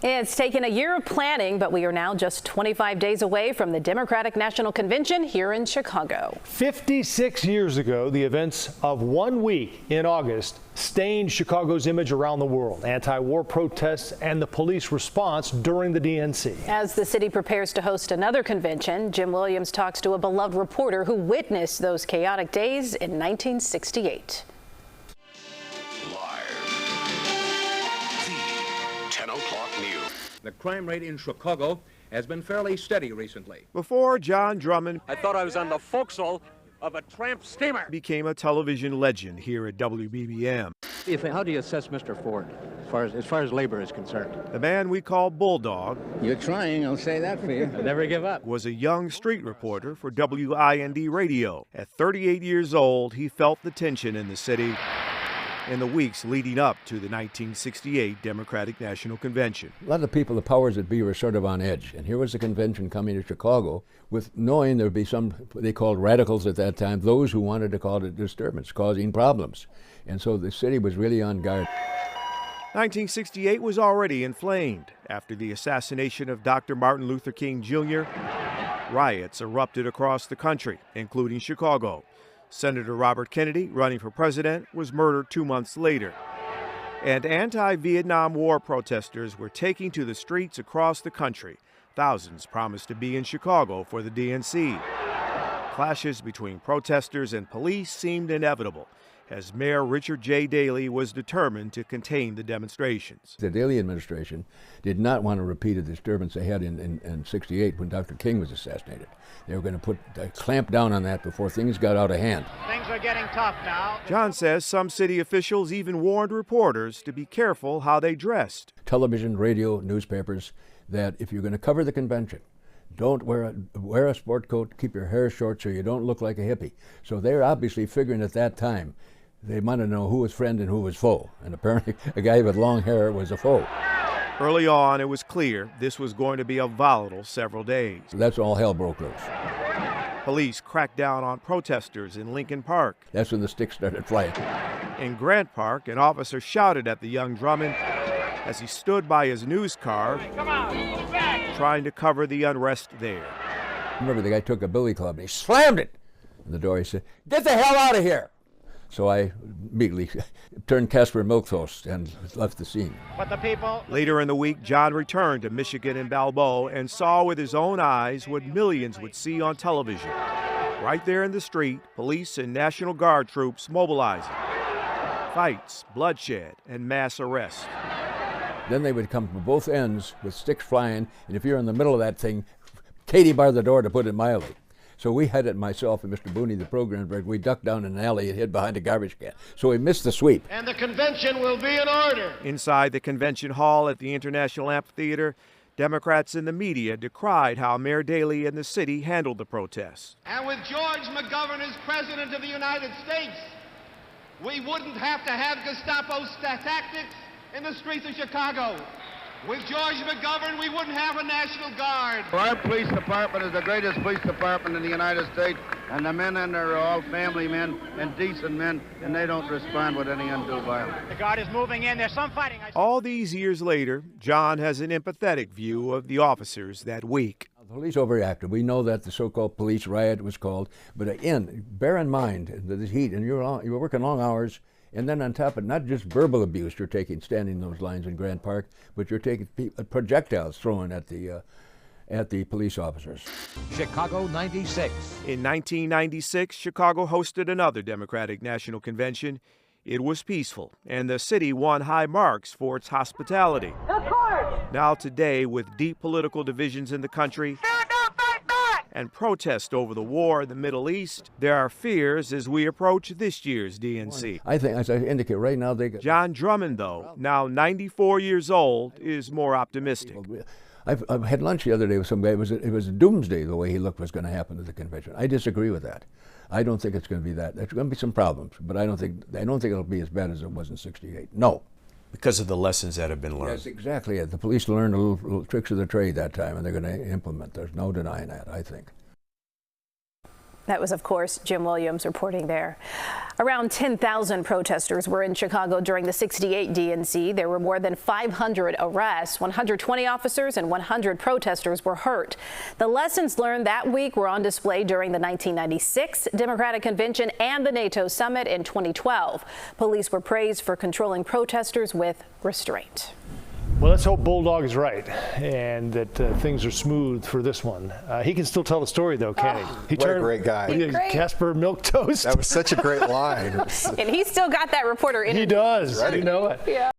It's taken a year of planning, but we are now just 25 days away from the Democratic National Convention here in Chicago. 56 years ago, the events of 1 week in August stained Chicago's image around the world. Anti-war protests and the police response during the DNC. As the city prepares to host another convention, Jim Williams talks to a beloved reporter who witnessed those chaotic days in 1968. 10 o'clock news. The crime rate in Chicago has been fairly steady recently. Before John Drummond, I thought I was on the forecastle of a tramp steamer, became a television legend here at WBBM. How do you assess Mr. Ford as far as labor is concerned? The man we call Bulldog, you're trying, I'll say that for you. Never give up. Was a young street reporter for WIND Radio. At 38 years old, he felt the tension in the city in the weeks leading up to the 1968 Democratic National Convention. A lot of people, the powers that be, were sort of on edge. And here was the convention coming to Chicago with knowing there would be some, they called radicals at that time, those who wanted to call it a disturbance, causing problems. And so the city was really on guard. 1968 was already inflamed. After the assassination of Dr. Martin Luther King Jr., riots erupted across the country, including Chicago. Senator Robert Kennedy, running for president, was murdered 2 months later. And anti-Vietnam War protesters were taking to the streets across the country. Thousands promised to be in Chicago for the DNC. Clashes between protesters and police seemed inevitable, as Mayor Richard J. Daley was determined to contain the demonstrations. The Daley administration did not want to repeat a disturbance they had in 68 when Dr. King was assassinated. They were going to put a clamp down on that before things got out of hand. Things are getting tough now. John says some city officials even warned reporters to be careful how they dressed. Television, radio, newspapers, that if you're going to cover the convention, don't wear a sport coat, keep your hair short so you don't look like a hippie. So they're obviously figuring at that time they wanted to know who was friend and who was foe. And apparently a guy with long hair was a foe. Early on, it was clear this was going to be a volatile several days. So that's all hell broke loose. Police cracked down on protesters in Lincoln Park. That's when the sticks started flying. In Grant Park, an officer shouted at the young Drummond as he stood by his news car, trying to cover the unrest there. I remember the guy took a billy club and he slammed it in the door. He said, "Get the hell out of here!" So I immediately turned Casper milquetoast and left the scene. But the people... Later in the week, John returned to Michigan and Balboa and saw with his own eyes what millions would see on television. Right there in the street, police and National Guard troops mobilizing. Fights, bloodshed, and mass arrest. Then they would come from both ends with sticks flying, and if you're in the middle of that thing, Katie barred the door, to put it mildly. So we had it, myself and Mr. Booney, the program director, we ducked down in an alley and hid behind a garbage can. So we missed the sweep. And the convention will be in order. Inside the convention hall at the International Amphitheater, Democrats and the media decried how Mayor Daley and the city handled the protests. And with George McGovern as President of the United States, we wouldn't have to have Gestapo tactics in the streets of Chicago. With George McGovern, we wouldn't have a National Guard. Our police department is the greatest police department in the United States, and the men in there are all family men and decent men, and they don't respond with any undue violence. The Guard is moving in. There's some fighting. All these years later, John has an empathetic view of the officers that week. The police overreacted. We know that the so-called police riot was called, but again, bear in mind the heat, and you're working long hours. And then on top of it, not just verbal abuse you're taking standing in those lines in Grant Park, but you're taking projectiles thrown at the police officers. Chicago 96. In 1996, Chicago hosted another Democratic National Convention. It was peaceful, and the city won high marks for its hospitality. Now today, with deep political divisions in the country and protest over the war in the Middle East, there are fears as we approach this year's DNC. I think, as I indicate right now, John Drummond, though, now 94 years old, is more optimistic. I had lunch the other day with some guy. It was a doomsday the way he looked was going to happen at the convention. I disagree with that. I don't think it's going to be that. There's going to be some problems, but I don't think it'll be as bad as it was in '68. No. Because of the lessons that have been learned. That's exactly it. The police learned little tricks of the trade that time, and they're going to implement. There's no denying that, I think. That was, of course, Jim Williams reporting there. Around 10,000 protesters were in Chicago during the '68 DNC. There were more than 500 arrests. 120 officers and 100 protesters were hurt. The lessons learned that week were on display during the 1996 Democratic Convention and the NATO summit in 2012. Police were praised for controlling protesters with restraint. Well, let's hope Bulldog is right and that things are smooth for this one. He can still tell the story, though, can't he? What a great guy. Casper Milquetoast. That was such a great line. And he's still got that reporter energy. He does. You know it. Yeah.